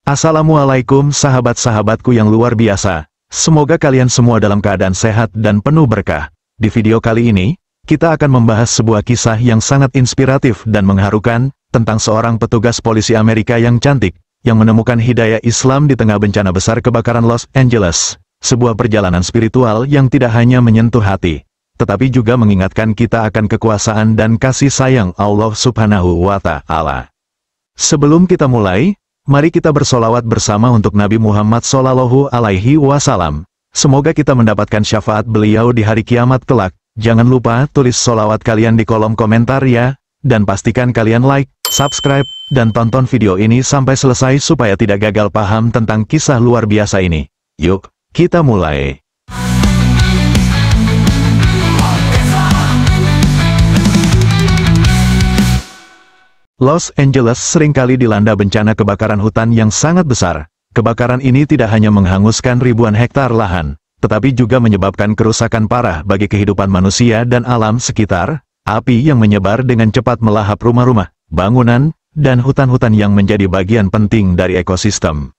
Assalamualaikum sahabat-sahabatku yang luar biasa. Semoga kalian semua dalam keadaan sehat dan penuh berkah. Di video kali ini, kita akan membahas sebuah kisah yang sangat inspiratif dan mengharukan, tentang seorang petugas polisi Amerika yang cantik, yang menemukan hidayah Islam di tengah bencana besar kebakaran Los Angeles. Sebuah perjalanan spiritual yang tidak hanya menyentuh hati, tetapi juga mengingatkan kita akan kekuasaan dan kasih sayang Allah Subhanahu wa Ta'ala. Sebelum kita mulai, mari kita bersolawat bersama untuk Nabi Muhammad Shallallahu Alaihi Wasallam. Semoga kita mendapatkan syafaat beliau di hari kiamat kelak. Jangan lupa tulis solawat kalian di kolom komentar ya, dan pastikan kalian like, subscribe, dan tonton video ini sampai selesai supaya tidak gagal paham tentang kisah luar biasa ini. Yuk, kita mulai. Los Angeles seringkali dilanda bencana kebakaran hutan yang sangat besar. Kebakaran ini tidak hanya menghanguskan ribuan hektar lahan, tetapi juga menyebabkan kerusakan parah bagi kehidupan manusia dan alam sekitar. Api yang menyebar dengan cepat melahap rumah-rumah, bangunan, dan hutan-hutan yang menjadi bagian penting dari ekosistem.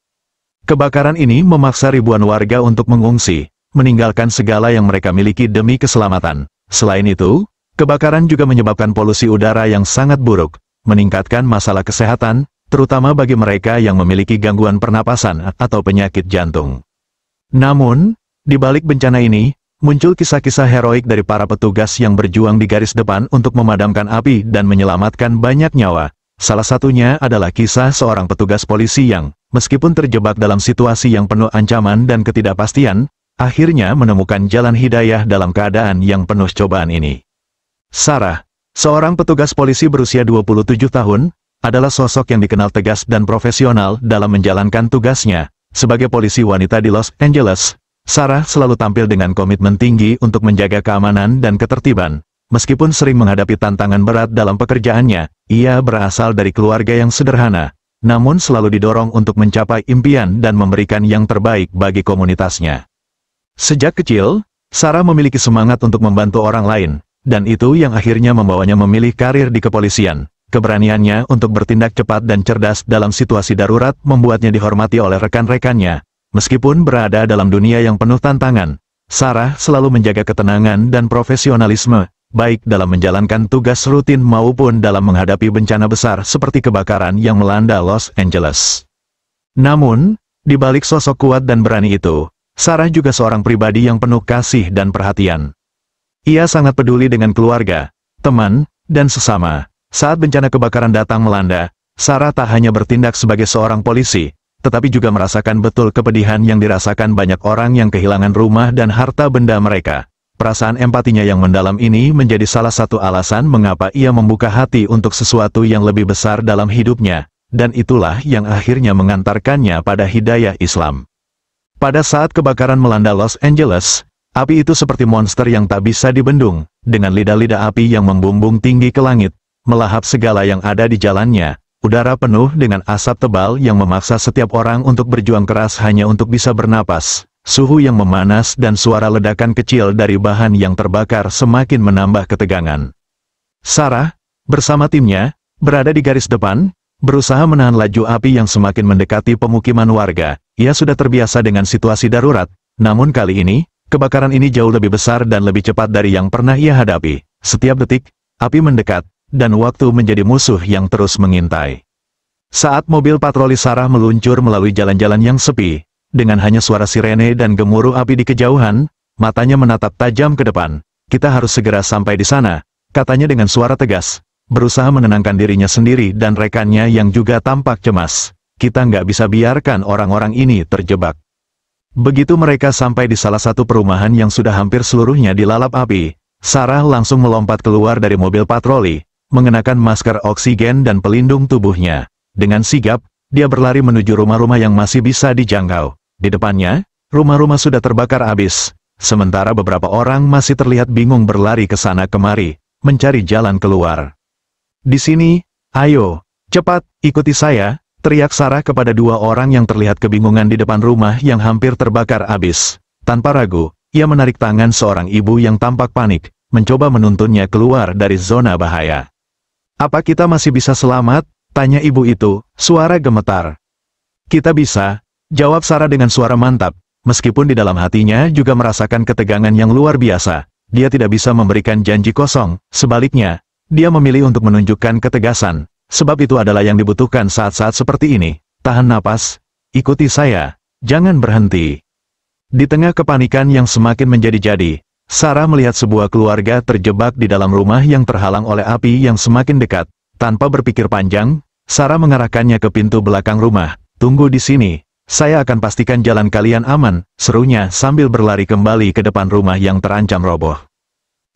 Kebakaran ini memaksa ribuan warga untuk mengungsi, meninggalkan segala yang mereka miliki demi keselamatan. Selain itu, kebakaran juga menyebabkan polusi udara yang sangat buruk, meningkatkan masalah kesehatan, terutama bagi mereka yang memiliki gangguan pernapasan atau penyakit jantung. Namun, di balik bencana ini, muncul kisah-kisah heroik dari para petugas yang berjuang di garis depan untuk memadamkan api dan menyelamatkan banyak nyawa. Salah satunya adalah kisah seorang petugas polisi yang, meskipun terjebak dalam situasi yang penuh ancaman dan ketidakpastian, akhirnya menemukan jalan hidayah dalam keadaan yang penuh cobaan ini. Sarah, seorang petugas polisi berusia 27 tahun, adalah sosok yang dikenal tegas dan profesional dalam menjalankan tugasnya. Sebagai polisi wanita di Los Angeles, Sarah selalu tampil dengan komitmen tinggi untuk menjaga keamanan dan ketertiban. Meskipun sering menghadapi tantangan berat dalam pekerjaannya, ia berasal dari keluarga yang sederhana, namun selalu didorong untuk mencapai impian dan memberikan yang terbaik bagi komunitasnya. Sejak kecil, Sarah memiliki semangat untuk membantu orang lain, dan itu yang akhirnya membawanya memilih karir di kepolisian. Keberaniannya untuk bertindak cepat dan cerdas dalam situasi darurat membuatnya dihormati oleh rekan-rekannya. Meskipun berada dalam dunia yang penuh tantangan, Sarah selalu menjaga ketenangan dan profesionalisme, baik dalam menjalankan tugas rutin maupun dalam menghadapi bencana besar seperti kebakaran yang melanda Los Angeles. Namun, di balik sosok kuat dan berani itu, Sarah juga seorang pribadi yang penuh kasih dan perhatian. Ia sangat peduli dengan keluarga, teman, dan sesama. Saat bencana kebakaran datang melanda, Sarah tak hanya bertindak sebagai seorang polisi, tetapi juga merasakan betul kepedihan yang dirasakan banyak orang yang kehilangan rumah dan harta benda mereka. Perasaan empatinya yang mendalam ini menjadi salah satu alasan mengapa ia membuka hati untuk sesuatu yang lebih besar dalam hidupnya, dan itulah yang akhirnya mengantarkannya pada hidayah Islam. Pada saat kebakaran melanda Los Angeles, api itu seperti monster yang tak bisa dibendung, dengan lidah-lidah api yang membumbung tinggi ke langit, melahap segala yang ada di jalannya. Udara penuh dengan asap tebal yang memaksa setiap orang untuk berjuang keras hanya untuk bisa bernapas. Suhu yang memanas dan suara ledakan kecil dari bahan yang terbakar semakin menambah ketegangan. Sarah, bersama timnya, berada di garis depan, berusaha menahan laju api yang semakin mendekati pemukiman warga. Ia sudah terbiasa dengan situasi darurat, namun kali ini, kebakaran ini jauh lebih besar dan lebih cepat dari yang pernah ia hadapi. Setiap detik, api mendekat, dan waktu menjadi musuh yang terus mengintai. Saat mobil patroli Sarah meluncur melalui jalan-jalan yang sepi, dengan hanya suara sirene dan gemuruh api di kejauhan, matanya menatap tajam ke depan. Kita harus segera sampai di sana, katanya dengan suara tegas, berusaha menenangkan dirinya sendiri dan rekannya yang juga tampak cemas. Kita nggak bisa biarkan orang-orang ini terjebak. Begitu mereka sampai di salah satu perumahan yang sudah hampir seluruhnya dilalap api, Sarah langsung melompat keluar dari mobil patroli, mengenakan masker oksigen dan pelindung tubuhnya. Dengan sigap, dia berlari menuju rumah-rumah yang masih bisa dijangkau. Di depannya, rumah-rumah sudah terbakar habis, sementara beberapa orang masih terlihat bingung berlari ke sana kemari, mencari jalan keluar. Di sini, ayo, cepat, ikuti saya, teriak Sarah kepada dua orang yang terlihat kebingungan di depan rumah yang hampir terbakar habis. Tanpa ragu, ia menarik tangan seorang ibu yang tampak panik, mencoba menuntunnya keluar dari zona bahaya. "Apa kita masih bisa selamat?" tanya ibu itu, suara gemetar. Kita bisa, jawab Sarah dengan suara mantap, meskipun di dalam hatinya juga merasakan ketegangan yang luar biasa. Dia tidak bisa memberikan janji kosong, sebaliknya, dia memilih untuk menunjukkan ketegasan, sebab itu adalah yang dibutuhkan saat-saat seperti ini. Tahan napas, ikuti saya, jangan berhenti. Di tengah kepanikan yang semakin menjadi-jadi, Sarah melihat sebuah keluarga terjebak di dalam rumah yang terhalang oleh api yang semakin dekat. Tanpa berpikir panjang, Sarah mengarahkannya ke pintu belakang rumah. Tunggu di sini, saya akan pastikan jalan kalian aman, serunya sambil berlari kembali ke depan rumah yang terancam roboh.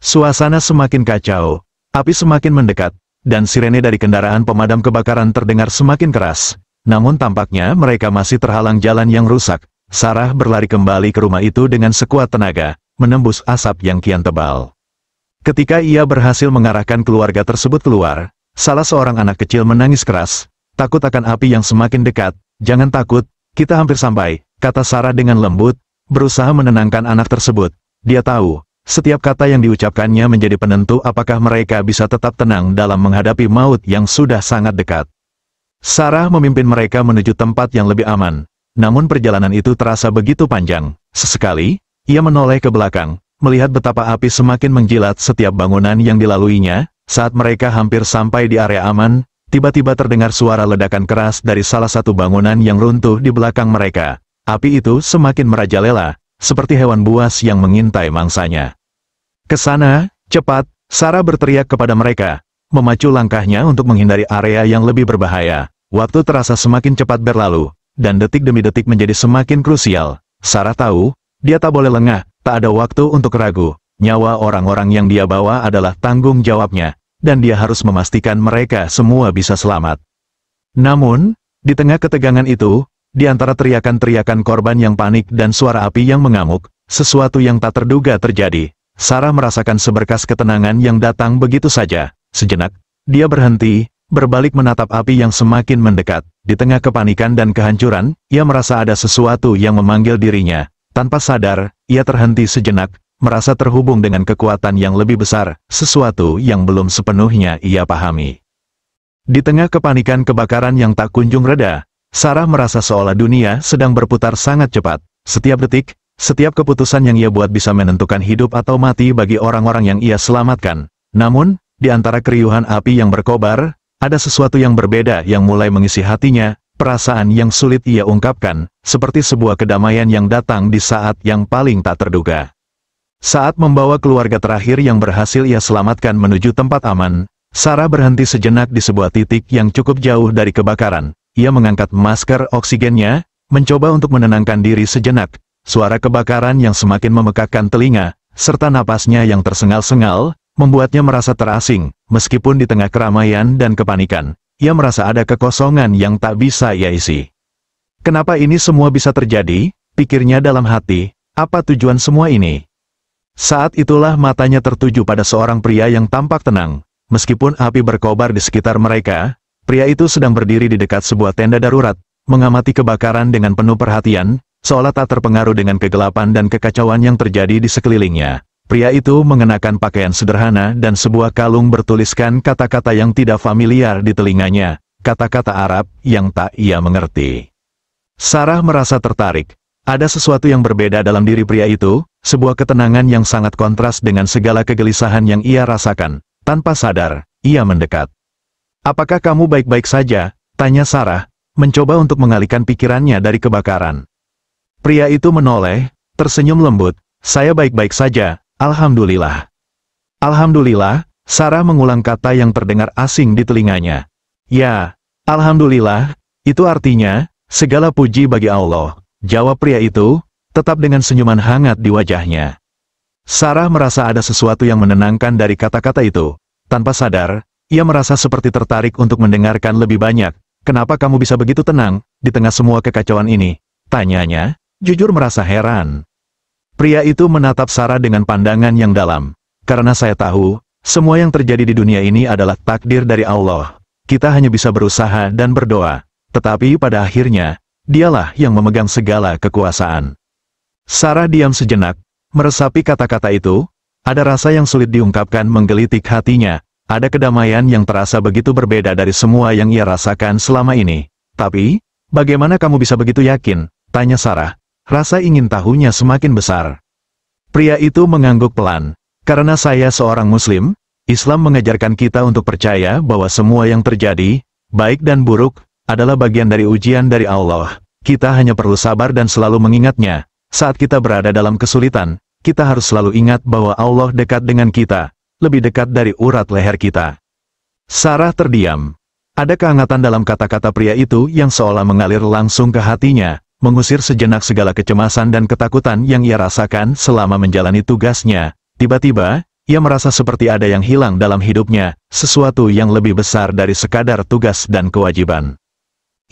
Suasana semakin kacau, api semakin mendekat, dan sirene dari kendaraan pemadam kebakaran terdengar semakin keras. Namun tampaknya mereka masih terhalang jalan yang rusak. Sarah berlari kembali ke rumah itu dengan sekuat tenaga, menembus asap yang kian tebal. Ketika ia berhasil mengarahkan keluarga tersebut keluar, salah seorang anak kecil menangis keras, takut akan api yang semakin dekat. Jangan takut, kita hampir sampai, kata Sarah dengan lembut, berusaha menenangkan anak tersebut. Dia tahu, setiap kata yang diucapkannya menjadi penentu apakah mereka bisa tetap tenang dalam menghadapi maut yang sudah sangat dekat. Sarah memimpin mereka menuju tempat yang lebih aman, namun perjalanan itu terasa begitu panjang. Sesekali, ia menoleh ke belakang, melihat betapa api semakin menjilat setiap bangunan yang dilaluinya. Saat mereka hampir sampai di area aman, tiba-tiba terdengar suara ledakan keras dari salah satu bangunan yang runtuh di belakang mereka. Api itu semakin merajalela, seperti hewan buas yang mengintai mangsanya. "Ke sana, cepat!" Sarah berteriak kepada mereka, memacu langkahnya untuk menghindari area yang lebih berbahaya. Waktu terasa semakin cepat berlalu, dan detik demi detik menjadi semakin krusial. Sarah tahu, dia tak boleh lengah, tak ada waktu untuk ragu. Nyawa orang-orang yang dia bawa adalah tanggung jawabnya, dan dia harus memastikan mereka semua bisa selamat. Namun, di tengah ketegangan itu, di antara teriakan-teriakan korban yang panik dan suara api yang mengamuk, sesuatu yang tak terduga terjadi. Sarah merasakan seberkas ketenangan yang datang begitu saja. Sejenak, dia berhenti, berbalik menatap api yang semakin mendekat. Di tengah kepanikan dan kehancuran, ia merasa ada sesuatu yang memanggil dirinya. Tanpa sadar, ia terhenti sejenak, merasa terhubung dengan kekuatan yang lebih besar, sesuatu yang belum sepenuhnya ia pahami. Di tengah kepanikan kebakaran yang tak kunjung reda, Sarah merasa seolah dunia sedang berputar sangat cepat. Setiap detik, setiap keputusan yang ia buat bisa menentukan hidup atau mati bagi orang-orang yang ia selamatkan. Namun, di antara keriuhan api yang berkobar, ada sesuatu yang berbeda yang mulai mengisi hatinya. Perasaan yang sulit ia ungkapkan, seperti sebuah kedamaian yang datang di saat yang paling tak terduga. Saat membawa keluarga terakhir yang berhasil ia selamatkan menuju tempat aman, Sarah berhenti sejenak di sebuah titik yang cukup jauh dari kebakaran. Ia mengangkat masker oksigennya, mencoba untuk menenangkan diri sejenak. Suara kebakaran yang semakin memekakkan telinga, serta napasnya yang tersengal-sengal, membuatnya merasa terasing, meskipun di tengah keramaian dan kepanikan. Ia merasa ada kekosongan yang tak bisa ia isi. Kenapa ini semua bisa terjadi? Pikirnya dalam hati, apa tujuan semua ini? Saat itulah matanya tertuju pada seorang pria yang tampak tenang. Meskipun api berkobar di sekitar mereka, pria itu sedang berdiri di dekat sebuah tenda darurat, mengamati kebakaran dengan penuh perhatian, seolah tak terpengaruh dengan kegelapan dan kekacauan yang terjadi di sekelilingnya. Pria itu mengenakan pakaian sederhana dan sebuah kalung bertuliskan kata-kata yang tidak familiar di telinganya, kata-kata Arab yang tak ia mengerti. Sarah merasa tertarik. Ada sesuatu yang berbeda dalam diri pria itu, sebuah ketenangan yang sangat kontras dengan segala kegelisahan yang ia rasakan. Tanpa sadar, ia mendekat. "Apakah kamu baik-baik saja?" tanya Sarah, mencoba untuk mengalihkan pikirannya dari kebakaran. Pria itu menoleh, tersenyum lembut, "Saya baik-baik saja. Alhamdulillah." "Alhamdulillah," Sarah mengulang kata yang terdengar asing di telinganya. "Ya, Alhamdulillah, itu artinya, segala puji bagi Allah," jawab pria itu, tetap dengan senyuman hangat di wajahnya. Sarah merasa ada sesuatu yang menenangkan dari kata-kata itu. Tanpa sadar, ia merasa seperti tertarik untuk mendengarkan lebih banyak. "Kenapa kamu bisa begitu tenang, di tengah semua kekacauan ini?" tanyanya, jujur merasa heran. Pria itu menatap Sarah dengan pandangan yang dalam. "Karena saya tahu, semua yang terjadi di dunia ini adalah takdir dari Allah. Kita hanya bisa berusaha dan berdoa. Tetapi pada akhirnya, Dialah yang memegang segala kekuasaan." Sarah diam sejenak, meresapi kata-kata itu. Ada rasa yang sulit diungkapkan menggelitik hatinya. Ada kedamaian yang terasa begitu berbeda dari semua yang ia rasakan selama ini. Tapi, Bagaimana kamu bisa begitu yakin? Tanya Sarah. Rasa ingin tahunya semakin besar. Pria itu mengangguk pelan. Karena saya seorang Muslim, Islam mengajarkan kita untuk percaya bahwa semua yang terjadi, baik dan buruk, adalah bagian dari ujian dari Allah. Kita hanya perlu sabar dan selalu mengingatnya. Saat kita berada dalam kesulitan, kita harus selalu ingat bahwa Allah dekat dengan kita, lebih dekat dari urat leher kita. Sarah terdiam. Ada kehangatan dalam kata-kata pria itu yang seolah mengalir langsung ke hatinya, mengusir sejenak segala kecemasan dan ketakutan yang ia rasakan selama menjalani tugasnya. Tiba-tiba, ia merasa seperti ada yang hilang dalam hidupnya, sesuatu yang lebih besar dari sekadar tugas dan kewajiban.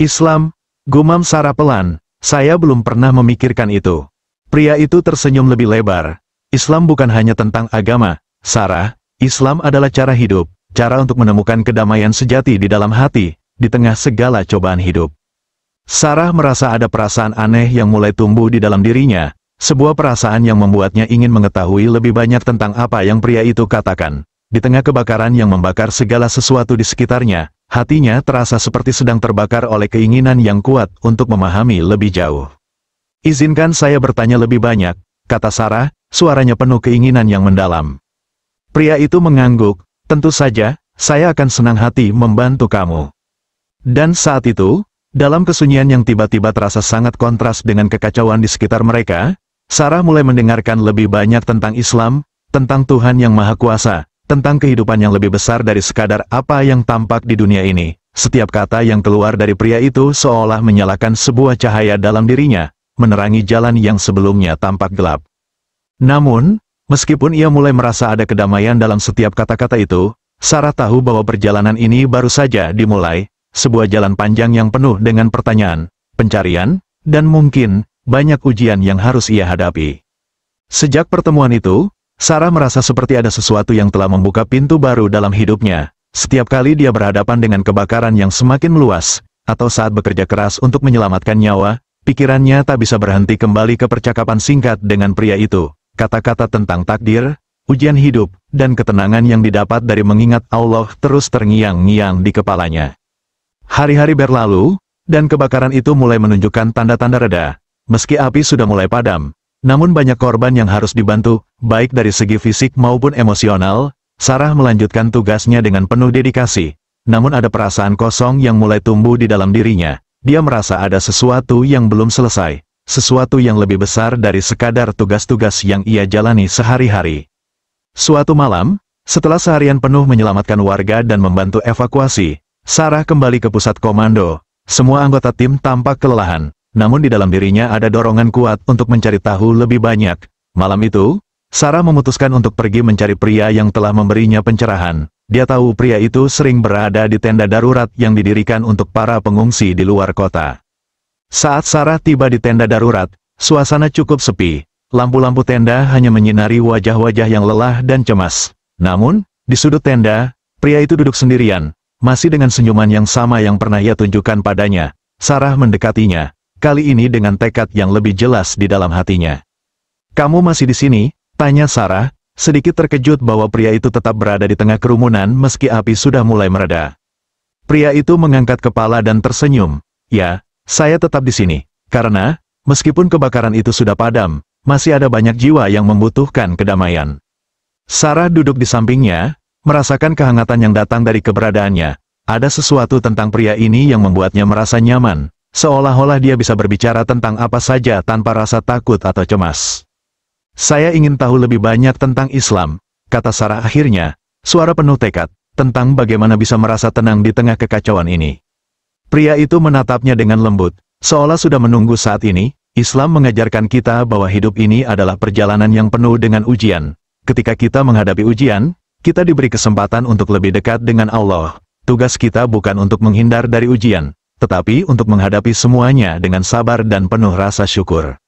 Islam, gumam Sarah pelan, saya belum pernah memikirkan itu. Pria itu tersenyum lebih lebar. Islam bukan hanya tentang agama, Sarah, Islam adalah cara hidup, cara untuk menemukan kedamaian sejati di dalam hati, di tengah segala cobaan hidup. Sarah merasa ada perasaan aneh yang mulai tumbuh di dalam dirinya, sebuah perasaan yang membuatnya ingin mengetahui lebih banyak tentang apa yang pria itu katakan. Di tengah kebakaran yang membakar segala sesuatu di sekitarnya, hatinya terasa seperti sedang terbakar oleh keinginan yang kuat untuk memahami lebih jauh. Izinkan saya bertanya lebih banyak, kata Sarah, suaranya penuh keinginan yang mendalam. Pria itu mengangguk, tentu saja, saya akan senang hati membantu kamu. Dan saat itu, dalam kesunyian yang tiba-tiba terasa sangat kontras dengan kekacauan di sekitar mereka, Sarah mulai mendengarkan lebih banyak tentang Islam, tentang Tuhan yang Maha Kuasa, tentang kehidupan yang lebih besar dari sekadar apa yang tampak di dunia ini. Setiap kata yang keluar dari pria itu seolah menyalakan sebuah cahaya dalam dirinya, menerangi jalan yang sebelumnya tampak gelap. Namun, meskipun ia mulai merasa ada kedamaian dalam setiap kata-kata itu, Sarah tahu bahwa perjalanan ini baru saja dimulai, sebuah jalan panjang yang penuh dengan pertanyaan, pencarian, dan mungkin banyak ujian yang harus ia hadapi. Sejak pertemuan itu, Sarah merasa seperti ada sesuatu yang telah membuka pintu baru dalam hidupnya. Setiap kali dia berhadapan dengan kebakaran yang semakin meluas, atau saat bekerja keras untuk menyelamatkan nyawa, pikirannya tak bisa berhenti kembali ke percakapan singkat dengan pria itu. Kata-kata tentang takdir, ujian hidup, dan ketenangan yang didapat dari mengingat Allah terus terngiang-ngiang di kepalanya. Hari-hari berlalu, dan kebakaran itu mulai menunjukkan tanda-tanda reda. Meski api sudah mulai padam, namun banyak korban yang harus dibantu, baik dari segi fisik maupun emosional. Sarah melanjutkan tugasnya dengan penuh dedikasi. Namun ada perasaan kosong yang mulai tumbuh di dalam dirinya. Dia merasa ada sesuatu yang belum selesai, sesuatu yang lebih besar dari sekadar tugas-tugas yang ia jalani sehari-hari. Suatu malam, setelah seharian penuh menyelamatkan warga dan membantu evakuasi, Sarah kembali ke pusat komando. Semua anggota tim tampak kelelahan, namun di dalam dirinya ada dorongan kuat untuk mencari tahu lebih banyak. Malam itu, Sarah memutuskan untuk pergi mencari pria yang telah memberinya pencerahan. Dia tahu pria itu sering berada di tenda darurat yang didirikan untuk para pengungsi di luar kota. Saat Sarah tiba di tenda darurat, suasana cukup sepi. Lampu-lampu tenda hanya menyinari wajah-wajah yang lelah dan cemas. Namun, di sudut tenda, pria itu duduk sendirian, masih dengan senyuman yang sama yang pernah ia tunjukkan padanya. Sarah mendekatinya, kali ini dengan tekad yang lebih jelas di dalam hatinya. "Kamu masih di sini?" tanya Sarah, sedikit terkejut bahwa pria itu tetap berada di tengah kerumunan meski api sudah mulai mereda. Pria itu mengangkat kepala dan tersenyum. "Ya, saya tetap di sini, karena, meskipun kebakaran itu sudah padam, masih ada banyak jiwa yang membutuhkan kedamaian." Sarah duduk di sampingnya, merasakan kehangatan yang datang dari keberadaannya. Ada sesuatu tentang pria ini yang membuatnya merasa nyaman, seolah-olah dia bisa berbicara tentang apa saja tanpa rasa takut atau cemas. "Saya ingin tahu lebih banyak tentang Islam," kata Sarah akhirnya, suara penuh tekad, tentang bagaimana bisa merasa tenang di tengah kekacauan ini. Pria itu menatapnya dengan lembut, seolah sudah menunggu saat ini. Islam mengajarkan kita bahwa hidup ini adalah perjalanan yang penuh dengan ujian. Ketika kita menghadapi ujian, kita diberi kesempatan untuk lebih dekat dengan Allah. Tugas kita bukan untuk menghindar dari ujian, tetapi untuk menghadapi semuanya dengan sabar dan penuh rasa syukur.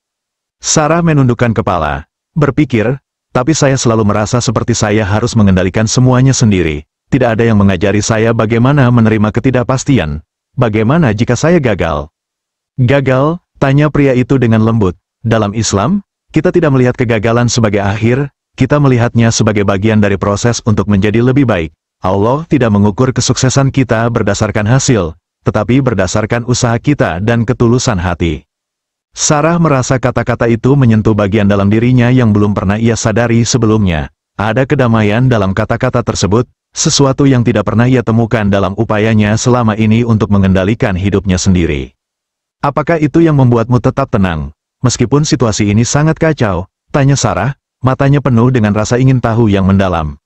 Sarah menundukkan kepala, berpikir, tapi saya selalu merasa seperti saya harus mengendalikan semuanya sendiri. Tidak ada yang mengajari saya bagaimana menerima ketidakpastian. Bagaimana jika saya gagal? "Gagal?" tanya pria itu dengan lembut. "Dalam Islam, kita tidak melihat kegagalan sebagai akhir, kita melihatnya sebagai bagian dari proses untuk menjadi lebih baik. Allah tidak mengukur kesuksesan kita berdasarkan hasil, tetapi berdasarkan usaha kita dan ketulusan hati. Sarah merasa kata-kata itu menyentuh bagian dalam dirinya yang belum pernah ia sadari sebelumnya. Ada kedamaian dalam kata-kata tersebut, sesuatu yang tidak pernah ia temukan dalam upayanya selama ini untuk mengendalikan hidupnya sendiri. Apakah itu yang membuatmu tetap tenang? Meskipun situasi ini sangat kacau, tanya Sarah, matanya penuh dengan rasa ingin tahu yang mendalam.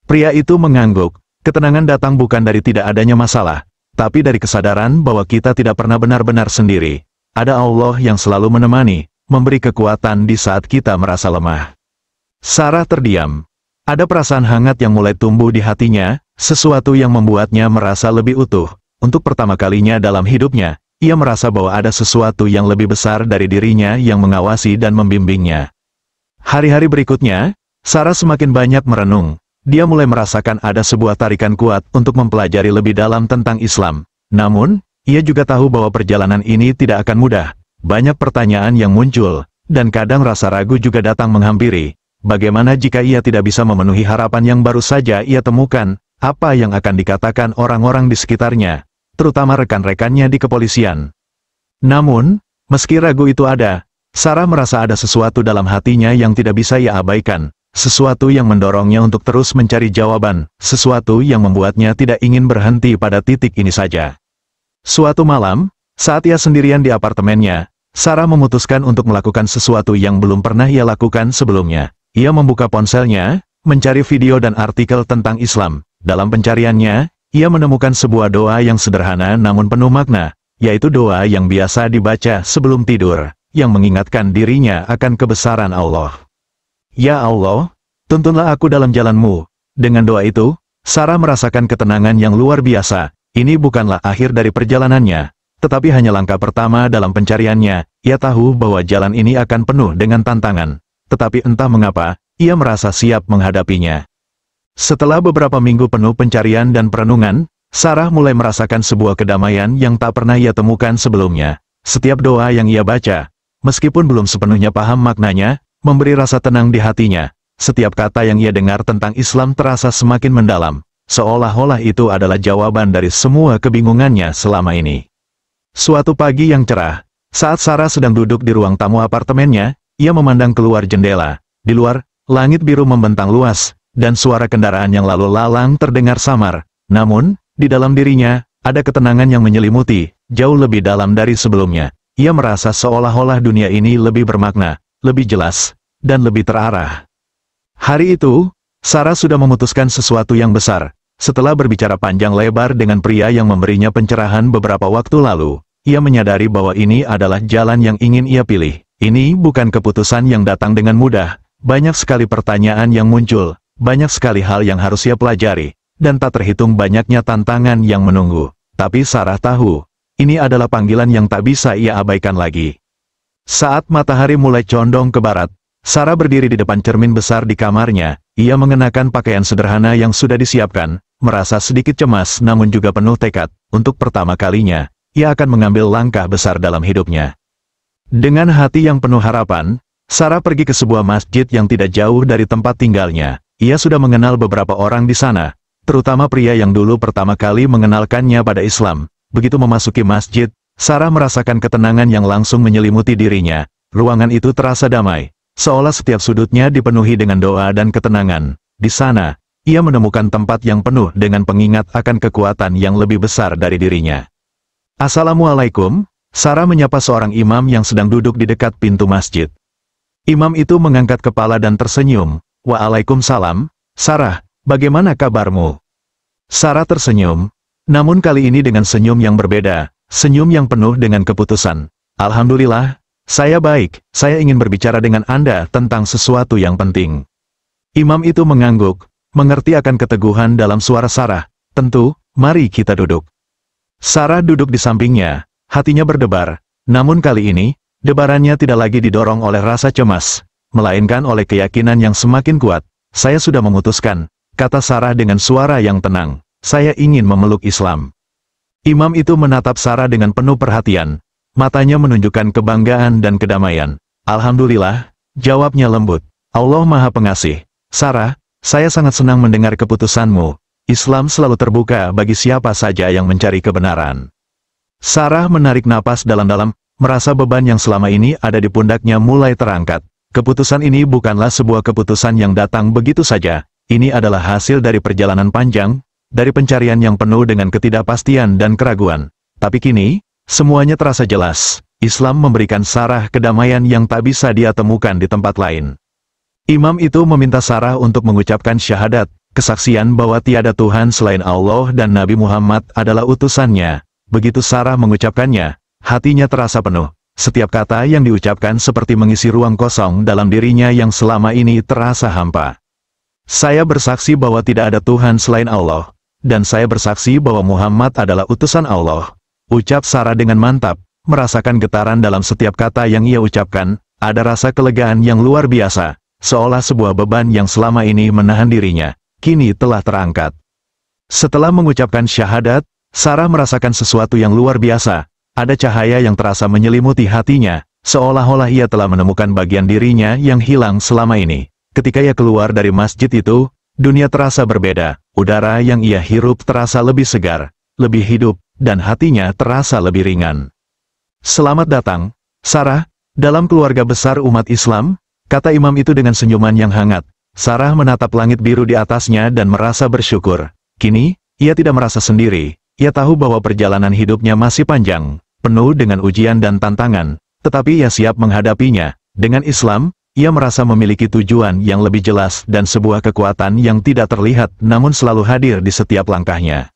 Pria itu mengangguk, ketenangan datang bukan dari tidak adanya masalah, tapi dari kesadaran bahwa kita tidak pernah benar-benar sendiri. Ada Allah yang selalu menemani, memberi kekuatan di saat kita merasa lemah. Sarah terdiam. Ada perasaan hangat yang mulai tumbuh di hatinya, sesuatu yang membuatnya merasa lebih utuh. Untuk pertama kalinya dalam hidupnya, ia merasa bahwa ada sesuatu yang lebih besar dari dirinya yang mengawasi dan membimbingnya. Hari-hari berikutnya, Sarah semakin banyak merenung. Dia mulai merasakan ada sebuah tarikan kuat untuk mempelajari lebih dalam tentang Islam. Namun, ia juga tahu bahwa perjalanan ini tidak akan mudah. Banyak pertanyaan yang muncul, dan kadang rasa ragu juga datang menghampiri. Bagaimana jika ia tidak bisa memenuhi harapan yang baru saja ia temukan? Apa yang akan dikatakan orang-orang di sekitarnya, terutama rekan-rekannya di kepolisian? Namun, meski ragu itu ada, Sarah merasa ada sesuatu dalam hatinya yang tidak bisa ia abaikan. Sesuatu yang mendorongnya untuk terus mencari jawaban, sesuatu yang membuatnya tidak ingin berhenti pada titik ini saja. Suatu malam, saat ia sendirian di apartemennya, Sarah memutuskan untuk melakukan sesuatu yang belum pernah ia lakukan sebelumnya. Ia membuka ponselnya, mencari video dan artikel tentang Islam. Dalam pencariannya, ia menemukan sebuah doa yang sederhana namun penuh makna, yaitu doa yang biasa dibaca sebelum tidur, yang mengingatkan dirinya akan kebesaran Allah. Ya Allah, tuntunlah aku dalam jalan-Mu. Dengan doa itu, Sarah merasakan ketenangan yang luar biasa. Ini bukanlah akhir dari perjalanannya, tetapi hanya langkah pertama dalam pencariannya. Ia tahu bahwa jalan ini akan penuh dengan tantangan, tetapi entah mengapa, ia merasa siap menghadapinya. Setelah beberapa minggu penuh pencarian dan perenungan, Sarah mulai merasakan sebuah kedamaian yang tak pernah ia temukan sebelumnya. Setiap doa yang ia baca, meskipun belum sepenuhnya paham maknanya, memberi rasa tenang di hatinya. Setiap kata yang ia dengar tentang Islam terasa semakin mendalam, seolah-olah itu adalah jawaban dari semua kebingungannya selama ini. Suatu pagi yang cerah, saat Sarah sedang duduk di ruang tamu apartemennya, ia memandang keluar jendela. Di luar, langit biru membentang luas, dan suara kendaraan yang lalu lalang terdengar samar. Namun, di dalam dirinya, ada ketenangan yang menyelimuti, jauh lebih dalam dari sebelumnya. Ia merasa seolah-olah dunia ini lebih bermakna, lebih jelas, dan lebih terarah. Hari itu, Sarah sudah memutuskan sesuatu yang besar. Setelah berbicara panjang lebar dengan pria yang memberinya pencerahan beberapa waktu lalu, ia menyadari bahwa ini adalah jalan yang ingin ia pilih. Ini bukan keputusan yang datang dengan mudah. Banyak sekali pertanyaan yang muncul, banyak sekali hal yang harus ia pelajari, dan tak terhitung banyaknya tantangan yang menunggu. Tapi Sarah tahu, ini adalah panggilan yang tak bisa ia abaikan lagi. Saat matahari mulai condong ke barat, Sarah berdiri di depan cermin besar di kamarnya. Ia mengenakan pakaian sederhana yang sudah disiapkan, merasa sedikit cemas namun juga penuh tekad. Untuk pertama kalinya, ia akan mengambil langkah besar dalam hidupnya. Dengan hati yang penuh harapan, Sarah pergi ke sebuah masjid yang tidak jauh dari tempat tinggalnya. Ia sudah mengenal beberapa orang di sana, terutama pria yang dulu pertama kali mengenalkannya pada Islam. Begitu memasuki masjid, Sarah merasakan ketenangan yang langsung menyelimuti dirinya. Ruangan itu terasa damai, seolah setiap sudutnya dipenuhi dengan doa dan ketenangan. Di sana, ia menemukan tempat yang penuh dengan pengingat akan kekuatan yang lebih besar dari dirinya. Assalamualaikum, Sarah menyapa seorang imam yang sedang duduk di dekat pintu masjid. Imam itu mengangkat kepala dan tersenyum. Waalaikumsalam, Sarah, bagaimana kabarmu? Sarah tersenyum, namun kali ini dengan senyum yang berbeda, senyum yang penuh dengan keputusan. Alhamdulillah, saya baik, saya ingin berbicara dengan Anda tentang sesuatu yang penting. Imam itu mengangguk, mengerti akan keteguhan dalam suara Sarah. Tentu, mari kita duduk. Sarah duduk di sampingnya, hatinya berdebar, namun kali ini, debarannya tidak lagi didorong oleh rasa cemas, melainkan oleh keyakinan yang semakin kuat. Saya sudah memutuskan, kata Sarah dengan suara yang tenang, saya ingin memeluk Islam. Imam itu menatap Sarah dengan penuh perhatian, matanya menunjukkan kebanggaan dan kedamaian. Alhamdulillah, jawabnya lembut, Allah Maha Pengasih. Sarah, saya sangat senang mendengar keputusanmu. Islam selalu terbuka bagi siapa saja yang mencari kebenaran. Sarah menarik napas dalam-dalam, merasa beban yang selama ini ada di pundaknya mulai terangkat. Keputusan ini bukanlah sebuah keputusan yang datang begitu saja. Ini adalah hasil dari perjalanan panjang, dari pencarian yang penuh dengan ketidakpastian dan keraguan. Tapi kini, semuanya terasa jelas. Islam memberikan Sarah kedamaian yang tak bisa dia temukan di tempat lain. Imam itu meminta Sarah untuk mengucapkan syahadat, kesaksian bahwa tiada Tuhan selain Allah dan Nabi Muhammad adalah utusannya. Begitu Sarah mengucapkannya, hatinya terasa penuh. Setiap kata yang diucapkan seperti mengisi ruang kosong dalam dirinya yang selama ini terasa hampa. Saya bersaksi bahwa tidak ada Tuhan selain Allah, dan saya bersaksi bahwa Muhammad adalah utusan Allah. Ucap Sarah dengan mantap, merasakan getaran dalam setiap kata yang ia ucapkan, ada rasa kelegaan yang luar biasa, seolah sebuah beban yang selama ini menahan dirinya, kini telah terangkat. Setelah mengucapkan syahadat, Sarah merasakan sesuatu yang luar biasa, ada cahaya yang terasa menyelimuti hatinya, seolah-olah ia telah menemukan bagian dirinya yang hilang selama ini. Ketika ia keluar dari masjid itu, dunia terasa berbeda, udara yang ia hirup terasa lebih segar, lebih hidup, dan hatinya terasa lebih ringan. Selamat datang, Sarah, dalam keluarga besar umat Islam, kata imam itu dengan senyuman yang hangat. Sarah menatap langit biru di atasnya dan merasa bersyukur. Kini, ia tidak merasa sendiri, ia tahu bahwa perjalanan hidupnya masih panjang, penuh dengan ujian dan tantangan, tetapi ia siap menghadapinya. Dengan Islam, ia merasa memiliki tujuan yang lebih jelas dan sebuah kekuatan yang tidak terlihat namun selalu hadir di setiap langkahnya.